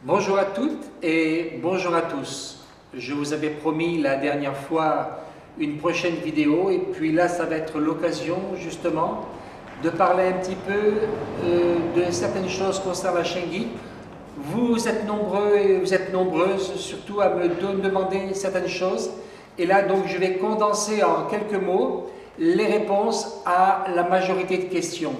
Bonjour à toutes et bonjour à tous. Je vous avais promis la dernière fois une prochaine vidéo et puis là ça va être l'occasion justement de parler un petit peu de certaines choses concernant la chaîne Geek. Vous êtes nombreux et vous êtes nombreuses surtout à me demander certaines choses et là donc je vais condenser en quelques mots les réponses à la majorité de questions.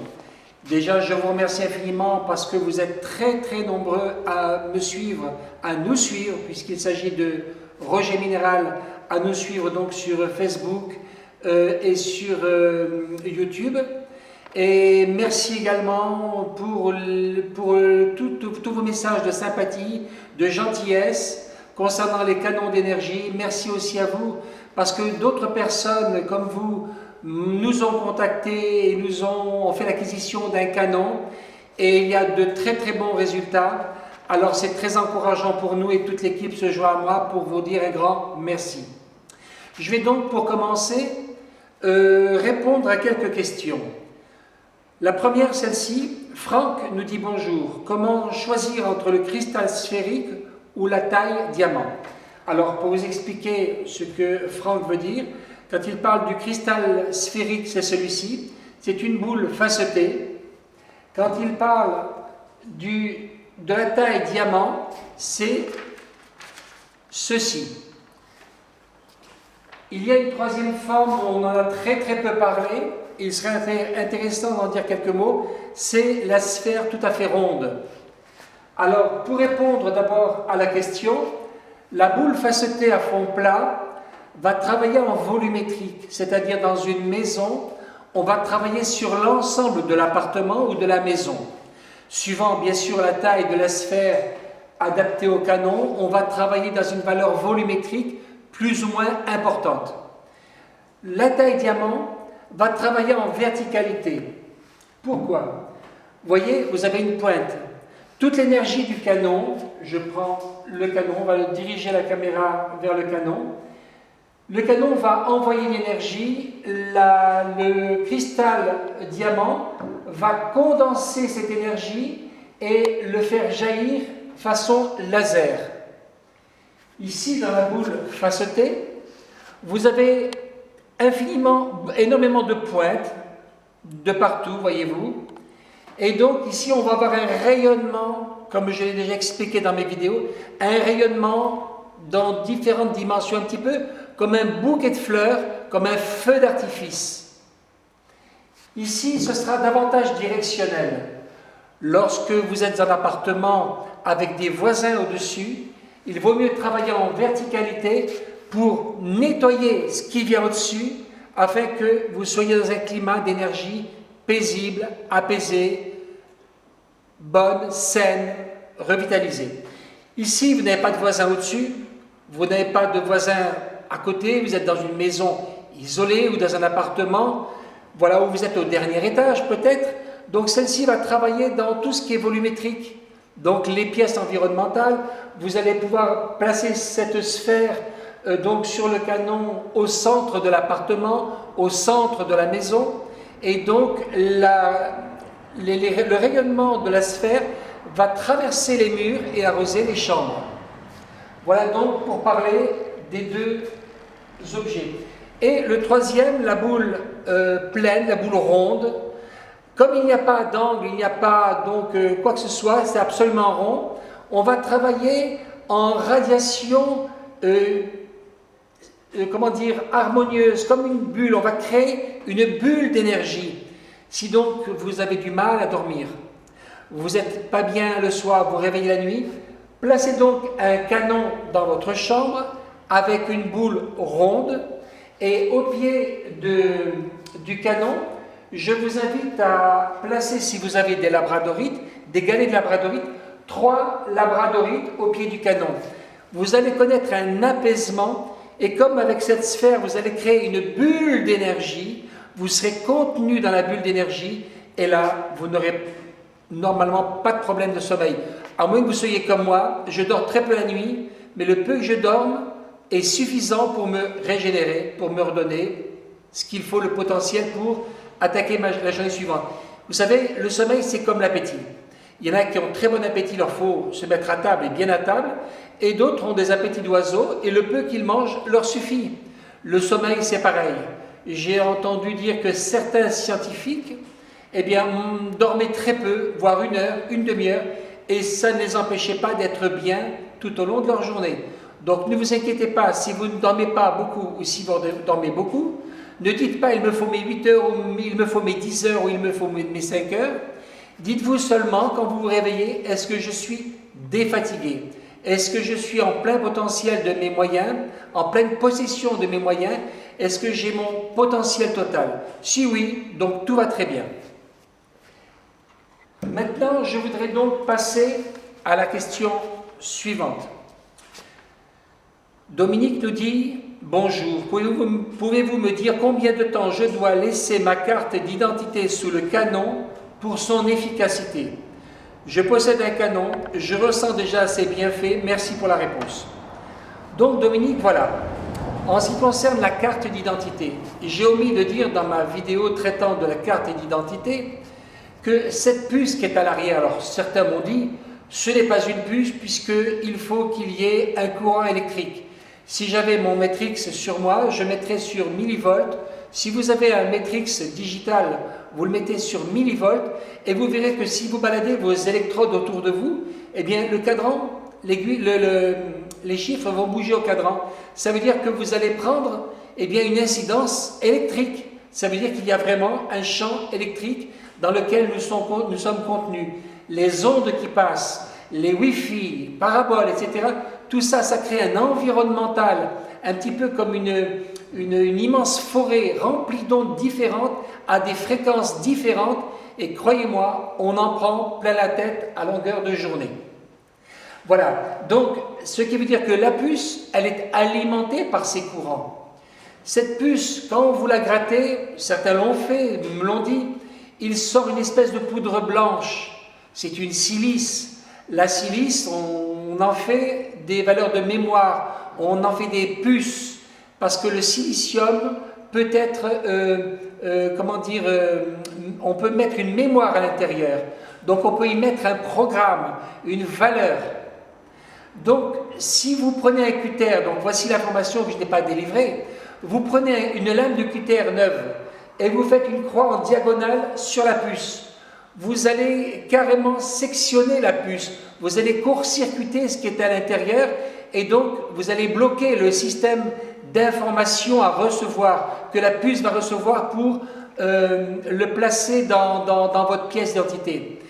Déjà, je vous remercie infiniment parce que vous êtes très nombreux à me suivre, à nous suivre, puisqu'il s'agit de Roger Minéral, à nous suivre donc sur Facebook et sur YouTube. Et merci également pour tous vos messages de sympathie, de gentillesse concernant les canons d'énergie. Merci aussi à vous parce que d'autres personnes comme vous nous ont contactés et nous ont fait l'acquisition d'un canon et il y a de très bons résultats. Alors c'est très encourageant pour nous et toute l'équipe se joint à moi pour vous dire un grand merci. Je vais donc pour commencer répondre à quelques questions. La première, celle-ci, Franck nous dit bonjour. Comment choisir entre le cristal sphérique ou la taille diamant? Alors pour vous expliquer ce que Franck veut dire, quand il parle du cristal sphérique, c'est celui-ci, c'est une boule facetée. Quand il parle de la taille diamant, c'est ceci. Il y a une troisième forme, on en a très peu parlé, il serait intéressant d'en dire quelques mots, c'est la sphère tout à fait ronde. Alors, pour répondre d'abord à la question, la boule facetée à fond plat va travailler en volumétrique, c'est-à-dire dans une maison, on va travailler sur l'ensemble de l'appartement ou de la maison. Suivant bien sûr la taille de la sphère adaptée au canon, on va travailler dans une valeur volumétrique plus ou moins importante. La taille diamant va travailler en verticalité. Pourquoi? Vous voyez, vous avez une pointe. Toute l'énergie du canon, je prends le canon, on va diriger la caméra vers le canon. Le canon va envoyer l'énergie, le cristal diamant va condenser cette énergie et le faire jaillir façon laser. Ici, dans la boule facetée, vous avez énormément de pointes de partout, voyez-vous. Et donc ici, on va avoir un rayonnement, comme je l'ai déjà expliqué dans mes vidéos, un rayonnement dans différentes dimensions un petit peu, comme un bouquet de fleurs, comme un feu d'artifice. Ici, ce sera davantage directionnel. Lorsque vous êtes en appartement avec des voisins au-dessus, il vaut mieux travailler en verticalité pour nettoyer ce qui vient au-dessus, afin que vous soyez dans un climat d'énergie paisible, apaisé, bonne, saine, revitalisée. Ici, vous n'avez pas de voisins au-dessus, vous n'avez pas de voisins à côté, vous êtes dans une maison isolée ou dans un appartement, voilà où vous êtes au dernier étage peut-être, donc celle-ci va travailler dans tout ce qui est volumétrique, donc les pièces environnementales, vous allez pouvoir placer cette sphère donc sur le canon au centre de l'appartement, au centre de la maison, et donc le rayonnement de la sphère va traverser les murs et arroser les chambres. Voilà donc pour parler des deux objets. Et le troisième, la boule pleine, la boule ronde. Comme il n'y a pas d'angle, il n'y a pas donc quoi que ce soit, c'est absolument rond, on va travailler en radiation, harmonieuse, comme une bulle. On va créer une bulle d'énergie. Si donc vous avez du mal à dormir, vous n'êtes pas bien le soir, vous réveillez la nuit, placez donc un canon dans votre chambre avec une boule ronde et au pied du canon, je vous invite à placer, si vous avez des labradorites, des galets de labradorite, 3 labradorites au pied du canon. Vous allez connaître un apaisement et comme avec cette sphère, vous allez créer une bulle d'énergie, vous serez contenu dans la bulle d'énergie et là, vous n'aurez normalement pas de problème de sommeil. À moins que vous soyez comme moi, je dors très peu la nuit, mais le peu que je dorme est suffisant pour me régénérer, pour me redonner ce qu'il faut, le potentiel pour attaquer la journée suivante. Vous savez, le sommeil, c'est comme l'appétit. Il y en a qui ont très bon appétit, leur faut se mettre à table et bien à table, et d'autres ont des appétits d'oiseaux et le peu qu'ils mangent leur suffit. Le sommeil, c'est pareil. J'ai entendu dire que certains scientifiques, eh bien, dormaient très peu, voire 1 heure, une demi-heure, et ça ne les empêchait pas d'être bien tout au long de leur journée. Donc ne vous inquiétez pas, si vous ne dormez pas beaucoup ou si vous dormez beaucoup, ne dites pas il me faut mes 8 heures, ou il me faut mes 10 heures, ou il me faut mes 5 heures. Dites-vous seulement, quand vous vous réveillez, est-ce que je suis défatigué? Est-ce que je suis en plein potentiel de mes moyens, en pleine possession de mes moyens? Est-ce que j'ai mon potentiel total? Si oui, donc tout va très bien. Maintenant, je voudrais donc passer à la question suivante. Dominique nous dit « Bonjour, pouvez-vous me dire combien de temps je dois laisser ma carte d'identité sous le canon pour son efficacité? Je possède un canon, je ressens déjà ses bienfaits, merci pour la réponse. » Donc Dominique, voilà. En ce qui concerne la carte d'identité, j'ai omis de dire dans ma vidéo traitant de la carte d'identité que cette puce qui est à l'arrière, alors certains m'ont dit, ce n'est pas une puce puisqu'il faut qu'il y ait un courant électrique. Si j'avais mon Matrix sur moi, je mettrais sur millivolts. Si vous avez un Matrix digital, vous le mettez sur millivolts et vous verrez que si vous baladez vos électrodes autour de vous, eh bien le cadran, les chiffres vont bouger au cadran. Ça veut dire que vous allez prendre eh bien, une incidence électrique. Ça veut dire qu'il y a vraiment un champ électrique dans lequel nous sommes contenus. Les ondes qui passent, les Wi-Fi, paraboles, etc., tout ça, ça crée un environnemental, un petit peu comme une immense forêt remplie d'ondes différentes, à des fréquences différentes, et croyez-moi, on en prend plein la tête à longueur de journée. Voilà, donc ce qui veut dire que la puce, elle est alimentée par ces courants. Cette puce, quand vous la grattez, certains l'ont fait, me l'ont dit, il sort une espèce de poudre blanche, c'est une silice. La silice, on en fait des valeurs de mémoire, on en fait des puces, parce que le silicium peut être, on peut mettre une mémoire à l'intérieur, donc on peut y mettre un programme, une valeur. Donc, si vous prenez un cutter, donc voici l'information que je n'ai pas délivrée, vous prenez une lame de cutter neuve et vous faites une croix en diagonale sur la puce. Vous allez carrément sectionner la puce, vous allez court-circuiter ce qui est à l'intérieur et donc vous allez bloquer le système d'information à recevoir, que la puce va recevoir pour le placer dans votre pièce d'identité.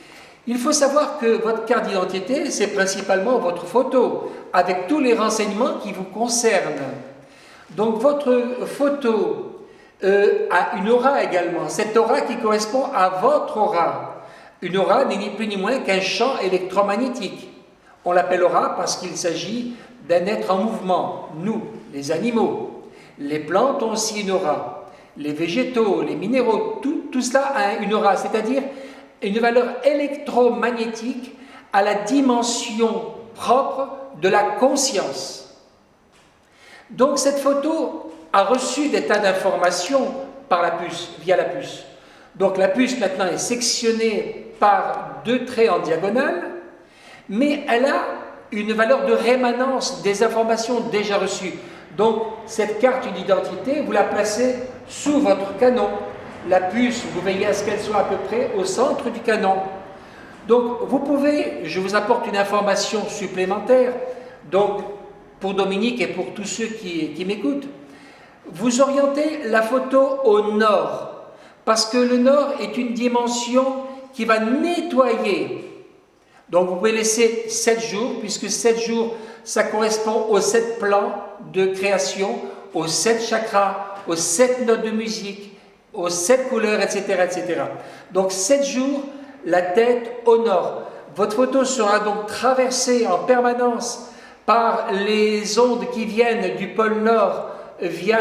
Il faut savoir que votre carte d'identité, c'est principalement votre photo, avec tous les renseignements qui vous concernent. Donc votre photo a une aura également, cette aura qui correspond à votre aura. Une aura n'est ni plus ni moins qu'un champ électromagnétique. On l'appelle aura parce qu'il s'agit d'un être en mouvement, nous, les animaux. Les plantes ont aussi une aura. Les végétaux, les minéraux, tout cela a une aura, c'est-à-dire une valeur électromagnétique à la dimension propre de la conscience. Donc cette photo a reçu des tas d'informations par la puce, via la puce. Donc la puce maintenant est sectionnée par 2 traits en diagonale, mais elle a une valeur de rémanence des informations déjà reçues. Donc cette carte d'identité, vous la placez sous votre canon. La puce, vous veillez à ce qu'elle soit à peu près au centre du canon. Donc vous pouvez, je vous apporte une information supplémentaire, donc pour Dominique et pour tous ceux qui m'écoutent, vous orientez la photo au nord, parce que le nord est une dimension qui va nettoyer. Donc vous pouvez laisser 7 jours, puisque 7 jours, ça correspond aux 7 plans de création, aux 7 chakras, aux 7 notes de musique, aux 7 couleurs, etc., etc. Donc 7 jours, la tête au nord. Votre photo sera donc traversée en permanence par les ondes qui viennent du pôle nord via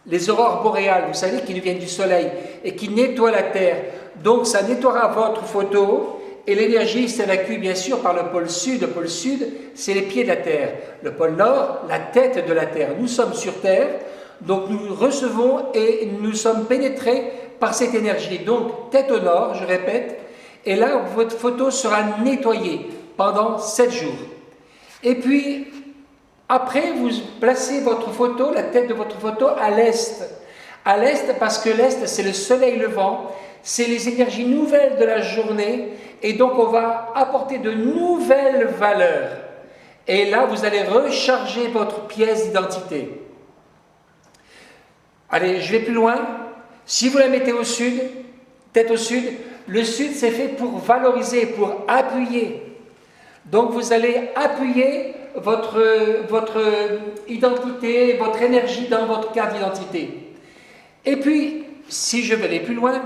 les aurores boréales, vous savez, qui nous viennent du soleil et qui nettoient la Terre. Donc ça nettoiera votre photo et l'énergie s'évacue bien sûr par le pôle sud. Le pôle sud, c'est les pieds de la Terre. Le pôle nord, la tête de la Terre. Nous sommes sur Terre, donc nous recevons et nous sommes pénétrés par cette énergie. Donc tête au nord, je répète, Et là, votre photo sera nettoyée pendant 7 jours. Et puis, après, vous placez votre photo, la tête de votre photo à l'est. À l'est, parce que l'est, c'est le soleil levant, c'est les énergies nouvelles de la journée, et donc on va apporter de nouvelles valeurs. Et là, vous allez recharger votre pièce d'identité. Allez, je vais plus loin. Si vous la mettez au sud, tête au sud, le sud c'est fait pour valoriser, pour appuyer. Donc vous allez appuyer votre identité, votre énergie dans votre carte d'identité. Et puis, si je vais aller plus loin,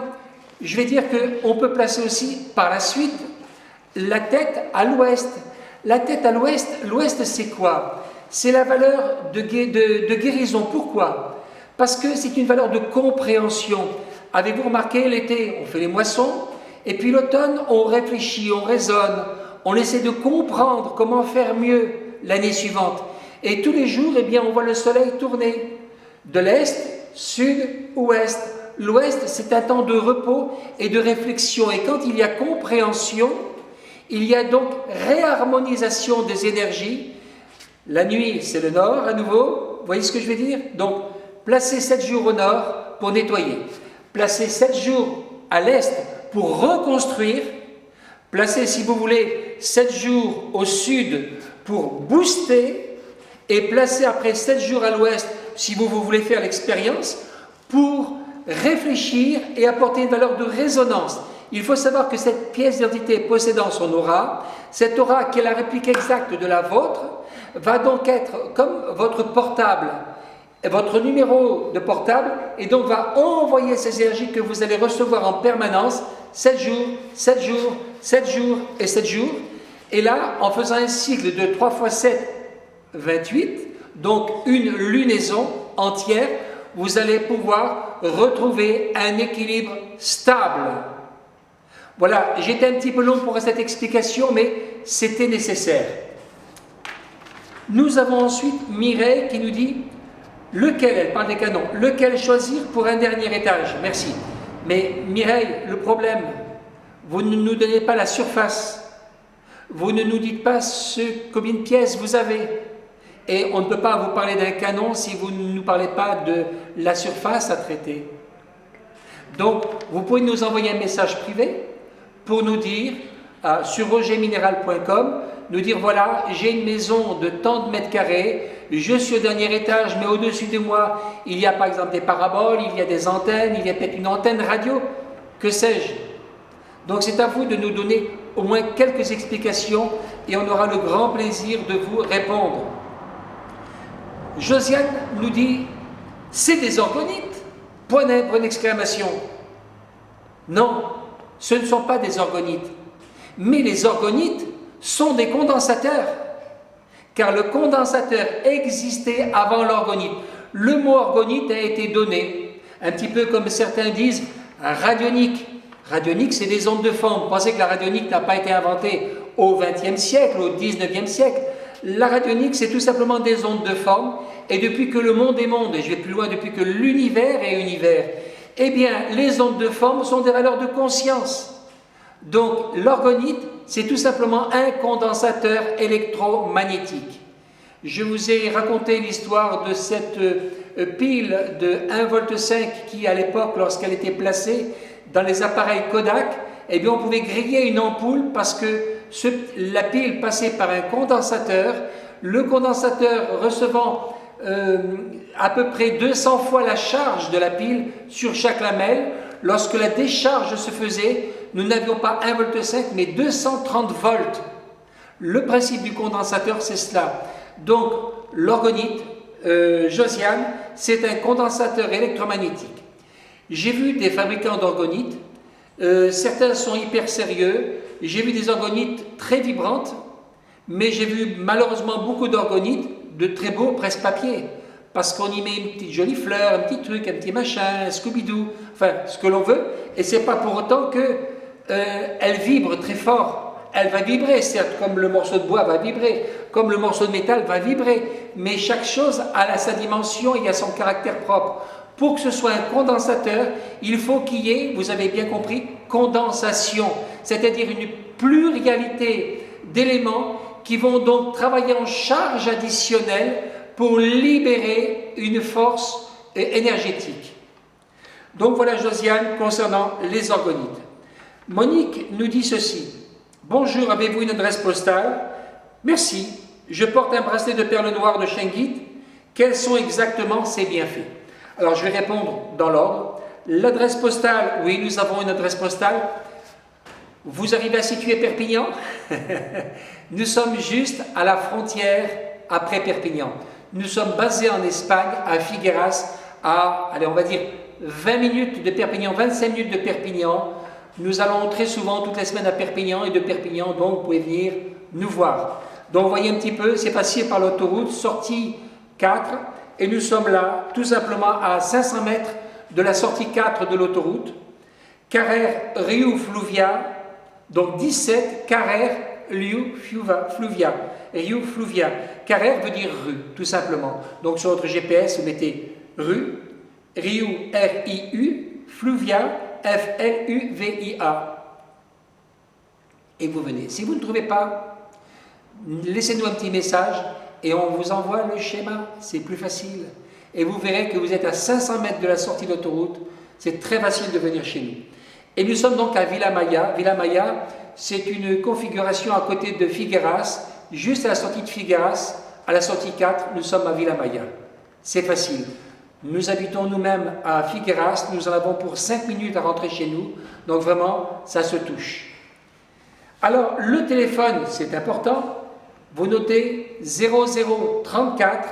je vais dire qu'on peut placer aussi par la suite la tête à l'ouest. La tête à l'ouest, l'ouest c'est quoi? C'est la valeur de guérison. Pourquoi? Parce que c'est une valeur de compréhension. Avez-vous remarqué, l'été, on fait les moissons, et puis l'automne, on réfléchit, on raisonne, on essaie de comprendre comment faire mieux l'année suivante. Et tous les jours, eh bien, on voit le soleil tourner de l'est, sud, ouest. L'ouest, c'est un temps de repos et de réflexion. Et quand il y a compréhension, il y a donc réharmonisation des énergies. La nuit, c'est le nord à nouveau. Vous voyez ce que je veux dire? Donc, placez 7 jours au nord pour nettoyer. Placez 7 jours à l'est pour reconstruire. Placez, si vous voulez, 7 jours au sud pour booster. Et placez après 7 jours à l'ouest, si vous voulez faire l'expérience, pour réfléchir et apporter une valeur de résonance. Il faut savoir que cette pièce d'identité possédant son aura, cette aura qui est la réplique exacte de la vôtre, va donc être comme votre portable, votre numéro de portable, et donc va envoyer ces énergies que vous allez recevoir en permanence, 7 jours, 7 jours, 7 jours et 7 jours. Et là, en faisant un cycle de 3 x 7, 28, donc une lunaison entière, vous allez pouvoir retrouver un équilibre stable. Voilà, j'étais un petit peu long pour cette explication, mais c'était nécessaire. Nous avons ensuite Mireille qui nous dit lequel, elle parle des canons, lequel choisir pour un dernier étage. Merci. Mais Mireille, le problème, vous ne nous donnez pas la surface. Vous ne nous dites pas combien de pièces vous avez. Et on ne peut pas vous parler d'un canon si vous ne nous parlez pas de la surface à traiter. Donc, vous pouvez nous envoyer un message privé pour nous dire, sur rogerminéral.com, nous dire voilà, j'ai une maison de tant de mètres carrés, je suis au dernier étage, mais au-dessus de moi, il y a par exemple des paraboles, il y a des antennes, il y a peut-être une antenne radio, que sais-je. Donc c'est à vous de nous donner au moins quelques explications et on aura le grand plaisir de vous répondre. Josiane nous dit, c'est des orgonites, point d'exclamation. Non, ce ne sont pas des orgonites, mais les orgonites sont des condensateurs, car le condensateur existait avant l'orgonite. Le mot orgonite a été donné, un petit peu comme certains disent, radionique. Radionique, c'est des ondes de forme. Vous pensez que la radionique n'a pas été inventée au XXe siècle, au XIXe siècle. La radionique, c'est tout simplement des ondes de forme, et depuis que le monde est monde, et je vais plus loin, depuis que l'univers est univers, eh bien, les ondes de forme sont des valeurs de conscience. Donc, l'orgonite, c'est tout simplement un condensateur électromagnétique. Je vous ai raconté l'histoire de cette pile de 1,5 V qui, à l'époque, lorsqu'elle était placée dans les appareils Kodak, eh bien, on pouvait griller une ampoule parce que la pile passait par un condensateur, le condensateur recevant à peu près 200 fois la charge de la pile sur chaque lamelle. Lorsque la décharge se faisait, nous n'avions pas 1,5 V, mais 230 volts. Le principe du condensateur, c'est cela. Donc, l'orgonite, Josiane, c'est un condensateur électromagnétique. J'ai vu des fabricants d'orgonites, certains sont hyper sérieux, j'ai vu des orgonites très vibrantes, mais j'ai vu malheureusement beaucoup d'orgonites de très beaux presse-papier, parce qu'on y met une petite jolie fleur, un petit truc, un petit machin, un Scooby-Doo, enfin ce que l'on veut, et c'est pas pour autant qu'elle vibre très fort. Elle va vibrer, certes, comme le morceau de bois va vibrer, comme le morceau de métal va vibrer, mais chaque chose a sa dimension et a son caractère propre. Pour que ce soit un condensateur, il faut qu'il y ait, vous avez bien compris, condensation, c'est-à-dire une pluralité d'éléments qui vont donc travailler en charge additionnelle pour libérer une force énergétique. Donc voilà Josiane concernant les orgonites. Monique nous dit ceci. Bonjour, avez-vous une adresse postale? Merci, je porte un bracelet de perles noires de Shengit. Quels sont exactement ses bienfaits? Alors je vais répondre dans l'ordre. L'adresse postale, oui, nous avons une adresse postale. Vous arrivez à situer Perpignan? Nous sommes juste à la frontière après Perpignan. Nous sommes basés en Espagne, à Figueras, à, allez, on va dire 20 minutes de Perpignan, 25 minutes de Perpignan. Nous allons très souvent, toutes les semaines à Perpignan, et de Perpignan, donc, vous pouvez venir nous voir. Donc, vous voyez un petit peu, c'est passé par l'autoroute, sortie 4, et nous sommes là, tout simplement à 500 mètres de la sortie 4 de l'autoroute. Carrer Riu Fluvia, donc 17 Carrer Riu Fluvia. Riu Fluvia. Carrer veut dire rue, tout simplement. Donc, sur votre GPS, vous mettez rue, Riu, R-I-U, Fluvia, F-L-U-V-I-A. Et vous venez. Si vous ne trouvez pas, laissez-nous un petit message et on vous envoie le schéma. C'est plus facile. Et vous verrez que vous êtes à 500 mètres de la sortie d'autoroute. C'est très facile de venir chez nous. Et nous sommes donc à Vilamaya. Vilamaya, c'est une configuration à côté de Figueras. Juste à la sortie de Figueras, à la sortie 4, nous sommes à Vilamaya. C'est facile. Nous habitons nous-mêmes à Figueras, nous en avons pour 5 minutes à rentrer chez nous, donc vraiment, ça se touche. Alors, le téléphone, c'est important, vous notez 0034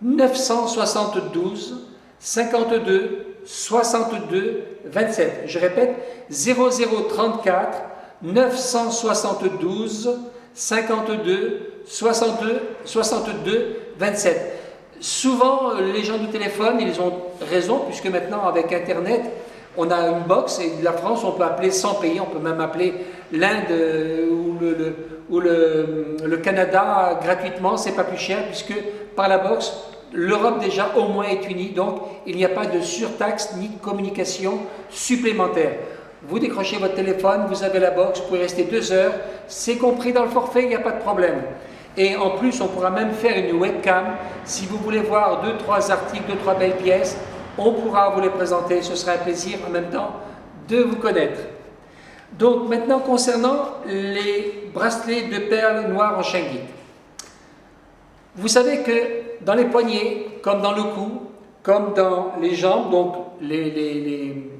972 52 62 27. Je répète, 0034 972 52 62 27. Souvent, les gens du téléphone, ils ont raison, puisque maintenant, avec Internet, on a une box, et la France, on peut appeler sans payer, on peut même appeler l'Inde ou le Canada gratuitement, c'est pas plus cher, puisque par la box, l'Europe déjà au moins est unie, donc il n'y a pas de surtaxe ni de communication supplémentaire. Vous décrochez votre téléphone, vous avez la box, vous pouvez rester 2 heures, c'est compris dans le forfait, il n'y a pas de problème. Et en plus, on pourra même faire une webcam. Si vous voulez voir 2-3 articles, 2-3 belles pièces, on pourra vous les présenter. Ce sera un plaisir en même temps de vous connaître. Donc maintenant, concernant les bracelets de perles noires en Shengit. Vous savez que dans les poignets, comme dans le cou, comme dans les jambes, donc les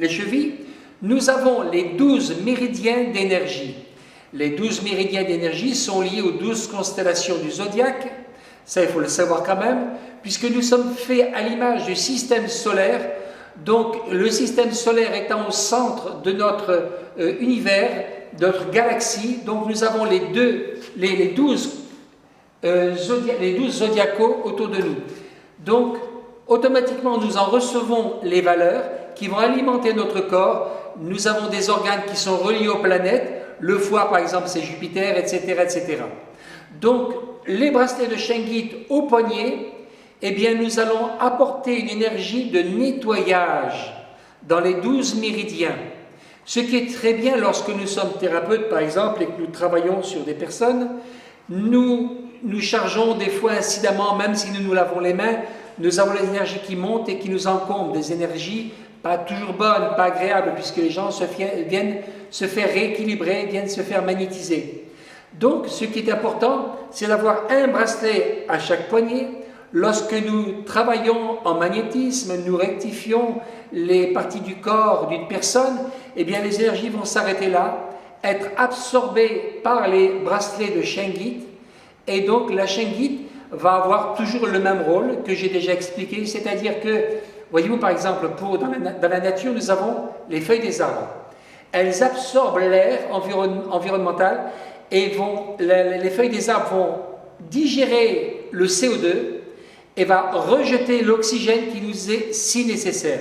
chevilles, nous avons les 12 méridiens d'énergie. Les 12 méridiens d'énergie sont liés aux 12 constellations du zodiaque, ça il faut le savoir quand même, puisque nous sommes faits à l'image du système solaire, donc le système solaire étant au centre de notre univers, de notre galaxie, donc nous avons les 12 zodiacaux autour de nous. Donc automatiquement nous en recevons les valeurs qui vont alimenter notre corps. Nous avons des organes qui sont reliés aux planètes. Le foie, par exemple, c'est Jupiter, etc., etc. Donc, les bracelets de Shengit au poignet, eh bien, nous allons apporter une énergie de nettoyage dans les 12 méridiens. Ce qui est très bien lorsque nous sommes thérapeutes, par exemple, et que nous travaillons sur des personnes, nous chargeons des fois incidemment, même si nous nous lavons les mains, nous avons les énergies qui montent et qui nous encombrent, des énergies pas toujours bonnes, pas agréables, puisque les gens viennent se faire rééquilibrer, viennent se faire magnétiser. Donc, ce qui est important, c'est d'avoir un bracelet à chaque poignet. Lorsque nous travaillons en magnétisme, nous rectifions les parties du corps d'une personne, eh bien les énergies vont s'arrêter là, être absorbées par les bracelets de Shengit, et donc la Shengit va avoir toujours le même rôle que j'ai déjà expliqué, c'est-à-dire que, voyez-vous par exemple, dans la nature, nous avons les feuilles des arbres. Elles absorbent l'air environnemental et les feuilles des arbres vont digérer le CO2 et va rejeter l'oxygène qui nous est si nécessaire.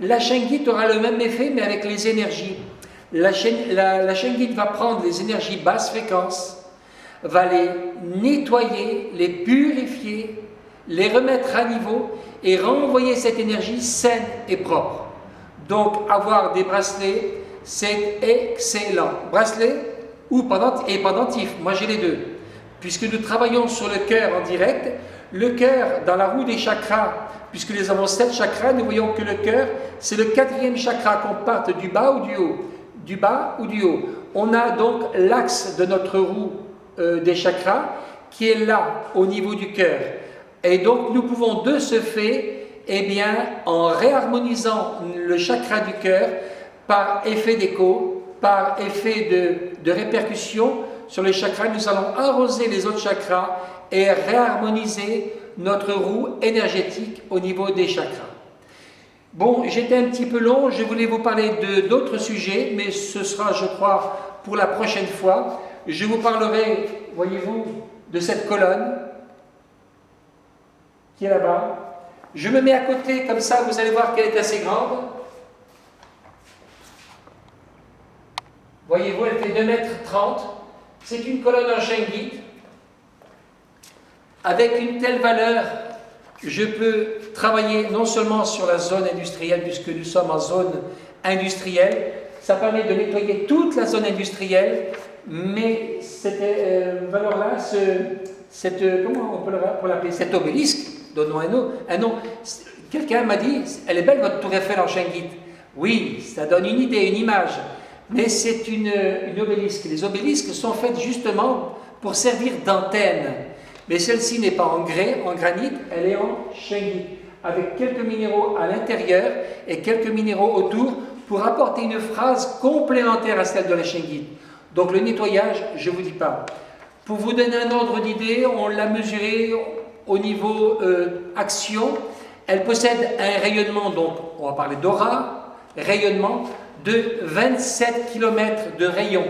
La Shengit aura le même effet mais avec les énergies. La Shengit va prendre les énergies basse fréquence, va les nettoyer, les purifier les remettre à niveau et renvoyer cette énergie saine et propre. Donc avoir des bracelets, c'est excellent. Bracelet ou pendentif, moi j'ai les deux. Puisque nous travaillons sur le cœur en direct, le cœur dans la roue des chakras, puisque nous avons 7 chakras, nous voyons que le cœur, c'est le 4e chakra, qu'on parte du bas ou du haut. Du bas ou du haut. On a donc l'axe de notre roue des chakras qui est là, au niveau du cœur. Et donc nous pouvons de ce fait, eh bien, en réharmonisant le chakra du cœur, par effet d'écho, par effet de répercussion sur les chakras, nous allons arroser les autres chakras et réharmoniser notre roue énergétique au niveau des chakras. Bon, j'étais un petit peu long, je voulais vous parler d'autres sujets, mais ce sera, je crois, pour la prochaine fois. Je vous parlerai, voyez-vous, de cette colonne qui est là-bas. Je me mets à côté, comme ça, vous allez voir qu'elle est assez grande. Voyez-vous, elle fait 2,30 m. C'est une colonne en Shingite. Avec une telle valeur, je peux travailler non seulement sur la zone industrielle, puisque nous sommes en zone industrielle, ça permet de nettoyer toute la zone industrielle, mais cette valeur-là, comment on peut l'appeler, cet obélisque, donnons un nom. Quelqu'un m'a dit, elle est belle votre tour Eiffel en Shingite. Oui, ça donne une idée, une image, mais c'est une obélisque. Les obélisques sont faites justement pour servir d'antenne. Mais celle-ci n'est pas en grès, en granit, elle est en Shingite, avec quelques minéraux à l'intérieur et quelques minéraux autour pour apporter une phrase complémentaire à celle de la Shingite. Donc le nettoyage, je ne vous dis pas. Pour vous donner un ordre d'idée, on l'a mesuré au niveau action. Elle possède un rayonnement, donc on va parler d'aura, rayonnement, de 27 km de rayon.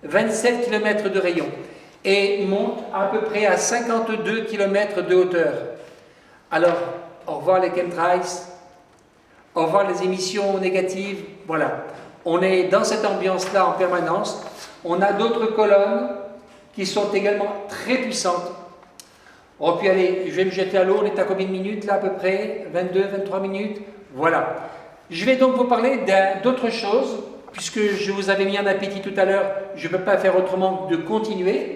27 km de rayon. Et monte à peu près à 52 km de hauteur. Alors, au revoir les chemtrails, au revoir les émissions négatives, voilà. On est dans cette ambiance-là en permanence. On a d'autres colonnes qui sont également très puissantes. Oh, puis allez, je vais me jeter à l'eau, on est à combien de minutes là à peu près? 22, 23 minutes, voilà. Je vais donc vous parler d'autre chose, puisque je vous avais mis un appétit tout à l'heure, je ne peux pas faire autrement que de continuer.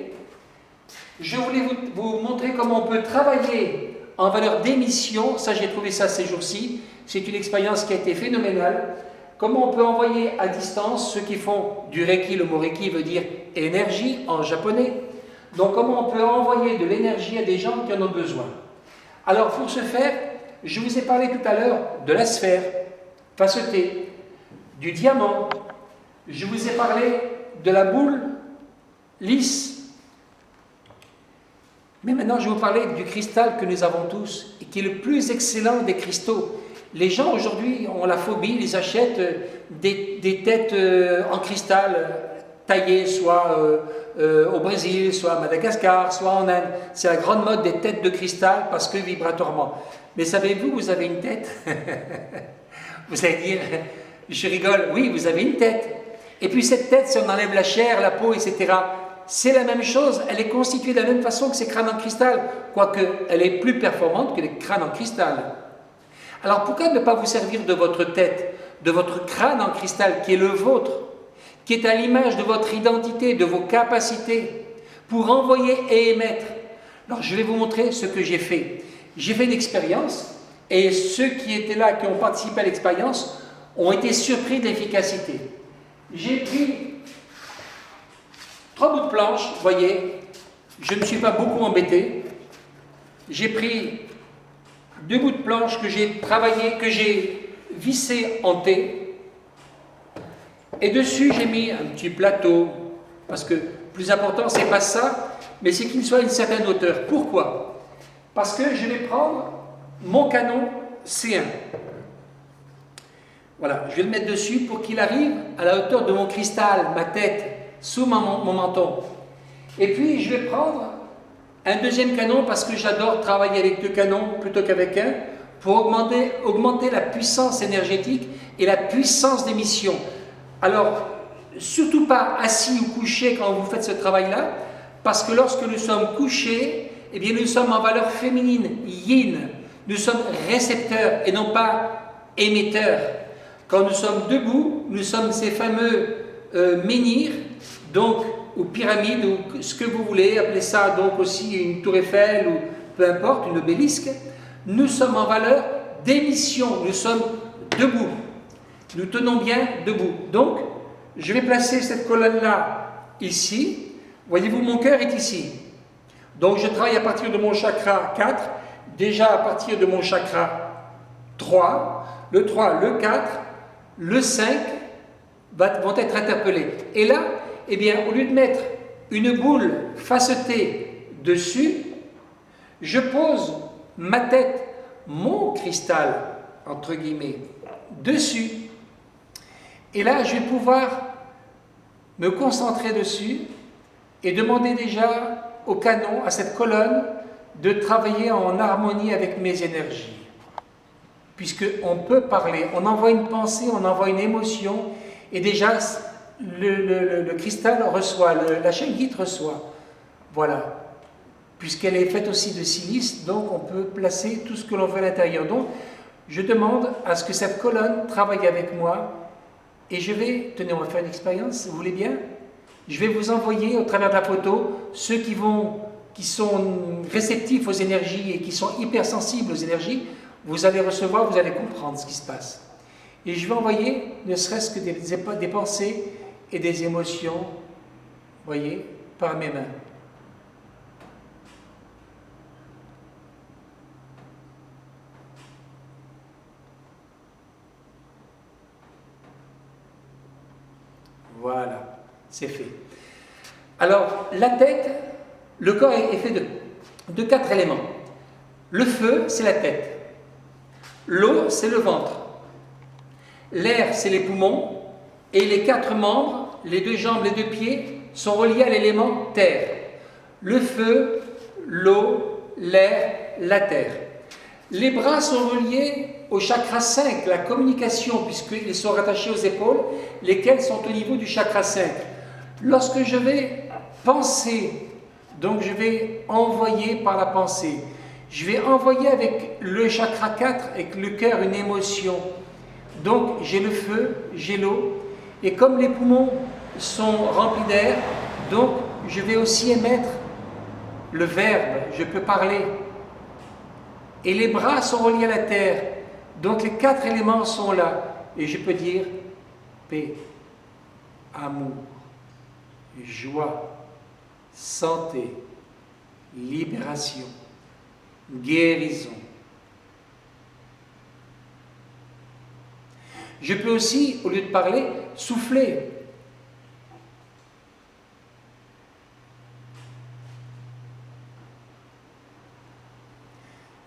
Je voulais vous montrer comment on peut travailler en valeur d'émission. Ça, j'ai trouvé ça ces jours-ci. C'est une expérience qui a été phénoménale. Comment on peut envoyer à distance ceux qui font du Reiki. Le mot Reiki veut dire énergie en japonais. Donc, comment on peut envoyer de l'énergie à des gens qui en ont besoin. Alors, pour ce faire, je vous ai parlé tout à l'heure de la sphère, facetée, du diamant. Je vous ai parlé de la boule lisse. Mais maintenant, je vais vous parler du cristal que nous avons tous et qui est le plus excellent des cristaux. Les gens aujourd'hui ont la phobie, ils achètent des têtes en cristal taillées, soit au Brésil, soit à Madagascar, soit en Inde. C'est la grande mode des têtes de cristal parce que vibratoirement. Mais savez-vous, vous avez une tête. Vous allez dire, je rigole, oui, vous avez une tête. Et puis cette tête, si on enlève la chair, la peau, etc., c'est la même chose, elle est constituée de la même façon que ces crânes en cristal, quoique elle est plus performante que les crânes en cristal. Alors pourquoi ne pas vous servir de votre tête, de votre crâne en cristal qui est le vôtre, qui est à l'image de votre identité, de vos capacités, pour envoyer et émettre? Alors je vais vous montrer ce que j'ai fait. J'ai fait une expérience et ceux qui étaient là, qui ont participé à l'expérience, ont été surpris de l'efficacité. J'ai pris 3 bouts de planche, vous voyez, je ne me suis pas beaucoup embêté. J'ai pris 2 bouts de planche que j'ai travaillé, que j'ai vissé en T. Et dessus, j'ai mis un petit plateau, parce que le plus important, c'est pas ça, mais c'est qu'il soit à une certaine hauteur. Pourquoi? Parce que je vais prendre mon canon C1. Voilà, je vais le mettre dessus pour qu'il arrive à la hauteur de mon cristal, ma tête, sous mon menton. Et puis, je vais prendre un deuxième canon parce que j'adore travailler avec 2 canons plutôt qu'avec un, pour augmenter la puissance énergétique et la puissance d'émission. Alors, surtout pas assis ou couché quand vous faites ce travail-là, parce que lorsque nous sommes couchés, eh bien nous sommes en valeur féminine, yin. Nous sommes récepteurs et non pas émetteurs. Quand nous sommes debout, nous sommes ces fameux menhirs, donc, ou pyramides, ou ce que vous voulez, appelez ça donc aussi une tour Eiffel, ou peu importe, une obélisque. Nous sommes en valeur d'émission, nous sommes debout. Nous tenons bien debout. Donc, je vais placer cette colonne-là ici. Voyez-vous, mon cœur est ici. Donc, je travaille à partir de mon chakra 4, déjà à partir de mon chakra 3, le 3, le 4, le 5 vont être interpellés. Et là, eh bien, au lieu de mettre une boule facetée dessus, je pose ma tête, mon cristal, entre guillemets, dessus. Et là, je vais pouvoir me concentrer dessus et demander déjà au canon, à cette colonne, de travailler en harmonie avec mes énergies. Puisqu'on peut parler, on envoie une pensée, on envoie une émotion, et déjà le cristal reçoit, la chaîne guide reçoit. Voilà. Puisqu'elle est faite aussi de silice, donc on peut placer tout ce que l'on veut à l'intérieur. Donc, je demande à ce que cette colonne travaille avec moi, et je vais, tenez, on va faire une expérience, vous voulez bien? Je vais vous envoyer au travers de la photo ceux qui sont réceptifs aux énergies et qui sont hypersensibles aux énergies. Vous allez recevoir, vous allez comprendre ce qui se passe. Et je vais envoyer ne serait-ce que des pensées et des émotions, voyez, par mes mains. Voilà, c'est fait. Alors, la tête, le corps est fait de 4 éléments. Le feu, c'est la tête. L'eau, c'est le ventre. L'air, c'est les poumons. Et les 4 membres, les 2 jambes, les 2 pieds, sont reliés à l'élément terre. Le feu, l'eau, l'air, la terre. Les bras sont reliés au chakra 5, la communication, puisqu'ils sont rattachés aux épaules, lesquelles sont au niveau du chakra 5. Lorsque je vais penser, donc je vais envoyer par la pensée, je vais envoyer avec le chakra 4, avec le cœur, une émotion. Donc j'ai le feu, j'ai l'eau, et comme les poumons sont remplis d'air, donc je vais aussi émettre le verbe, je peux parler. Et les bras sont reliés à la terre, donc les 4 éléments sont là, et je peux dire paix, amour, joie, santé, libération, guérison. Je peux aussi, au lieu de parler, souffler.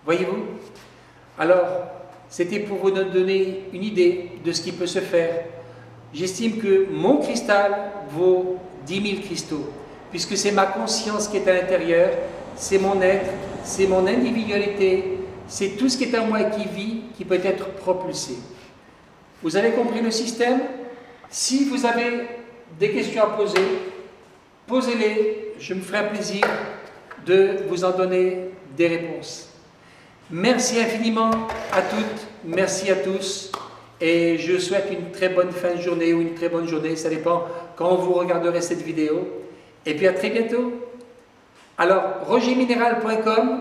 Voyez-vous? Alors, c'était pour vous donner une idée de ce qui peut se faire. J'estime que mon cristal vaut 10 000 cristaux, puisque c'est ma conscience qui est à l'intérieur, c'est mon être, c'est mon individualité, c'est tout ce qui est en moi et qui vit, qui peut être propulsé. Vous avez compris le système? Si vous avez des questions à poser, posez-les, je me ferai un plaisir de vous en donner des réponses. Merci infiniment à toutes, merci à tous, et je souhaite une très bonne fin de journée ou une très bonne journée, ça dépend quand vous regarderez cette vidéo, et puis à très bientôt. Alors, rogerminéral.com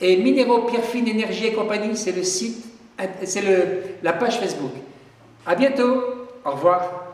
et Minéraux Pierre Fine Énergie et compagnie, c'est le site, c'est la page Facebook. À bientôt, au revoir.